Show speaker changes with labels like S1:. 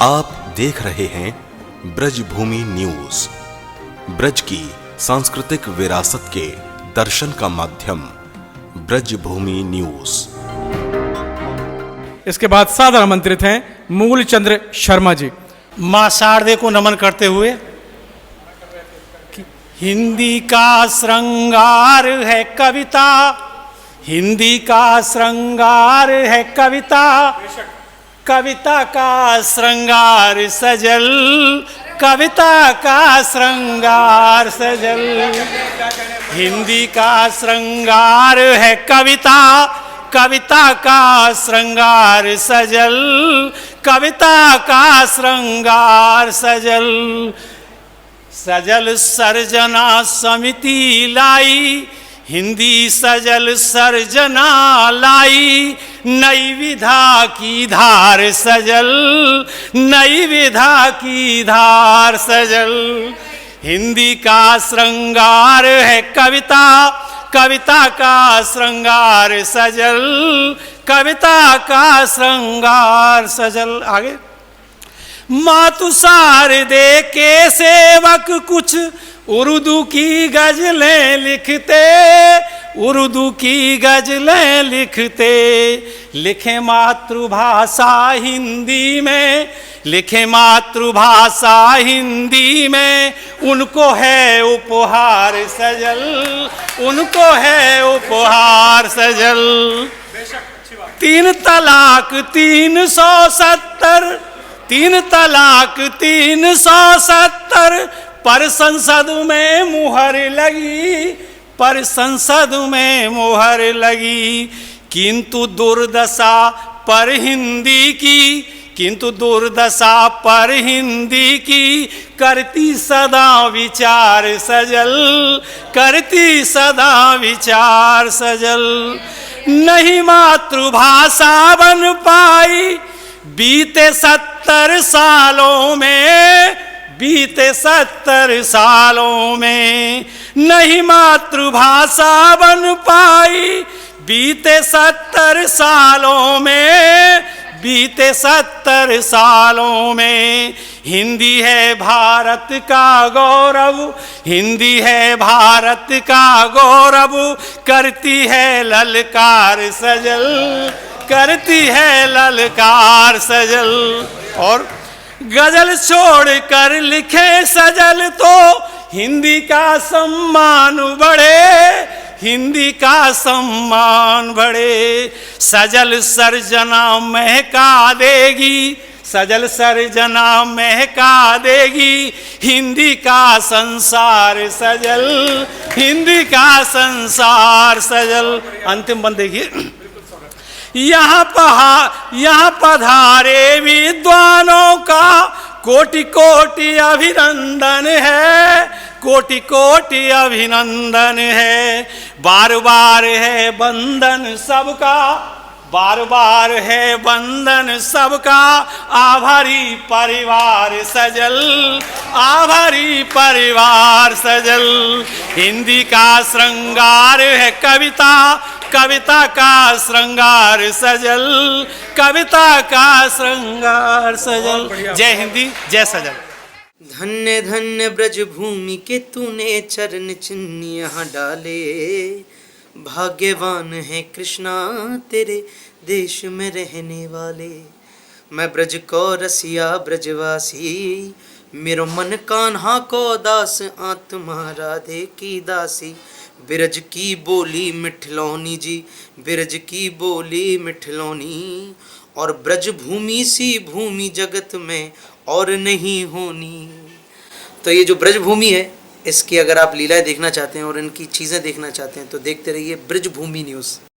S1: आप देख रहे हैं ब्रजभूमि न्यूज। ब्रज की सांस्कृतिक विरासत के दर्शन का माध्यम ब्रजभूमि न्यूज।
S2: इसके बाद सादर आमंत्रित हैं मूलचंद्र शर्मा जी।
S3: मां शारदे को नमन करते हुए, हिंदी का श्रृंगार है कविता, हिंदी का श्रृंगार है कविता, कविता का श्रृंगार सजल, कविता का श्रृंगार सजल। हिंदी का श्रृंगार है कविता, कविता का श्रृंगार सजल, कविता का श्रृंगार सजल। सजल सर्जना समिति लाई, हिंदी सजल सर्जना लाई, नई विधा की धार सजल, नई विधा की धार सजल। हिंदी का श्रृंगार है कविता, कविता का श्रृंगार सजल, कविता का श्रृंगार सजल। आगे, मातु शारदे के सेवक कुछ उर्दू की गजलें लिखते, उर्दू की गजलें लिखते, लिखे मातृभाषा हिंदी में, लिखे मातृभाषा हिंदी में, उनको है उपहार सजल, उनको है उपहार सजल। 3 तलाक 370, 3 तलाक 370 पर संसद में मुहर लगी, पर संसद में मुहर लगी। किंतु दुर्दशा पर हिंदी की, किंतु दुर्दशा पर हिंदी की, करती सदा विचार सजल, करती सदा विचार सजल। नहीं मातृभाषा बन पाई बीते 70 सालों में, बीते 70 सालों में नहीं मातृभाषा बन पाई बीते 70 सालों में, बीते 70 सालों में। हिंदी है भारत का गौरव, हिंदी है भारत का गौरव, करती है ललकार सजल, करती है ललकार सजल। और गजल छोड़ कर लिखे सजल तो हिंदी का सम्मान बढ़े, हिंदी का सम्मान बढ़े। सजल सर्जना महका देगी, सजल सर्जना महका देगी, हिंदी का संसार सजल, हिंदी का संसार सजल। अंतिम बंद देखिए, यहाँ पधारे विद्वानों का कोटि कोटि अभिनंदन है, कोटि कोटि अभिनंदन है। बार बार है बंधन सबका, बार बार है बंधन सबका, आभारी परिवार सजल, आभारी परिवार सजल। हिंदी का श्रृंगार है कविता, कविता का श्रृंगार सजल, कविता का श्रृंगार सजल। जय हिंदी, जय सजल।
S4: धन्य धन्य ब्रजभूमि के तूने चरण चिन्ह यहाँ डाले, भाग्यवान है कृष्णा तेरे देश में रहने वाले। मैं ब्रज को रसिया ब्रजवासी, मेरो मन कान्हा को दास, आत्मा राधे की दासी। बिरज की बोली मिठलौनी जी, बिरज की बोली मिठलौनी, और ब्रजभूमि सी भूमि जगत में और नहीं होनी। तो ये जो ब्रजभूमि है, इसकी अगर आप लीलाएं देखना चाहते हैं और इनकी चीज़ें देखना चाहते हैं तो देखते रहिए ब्रजभूमि न्यूज़।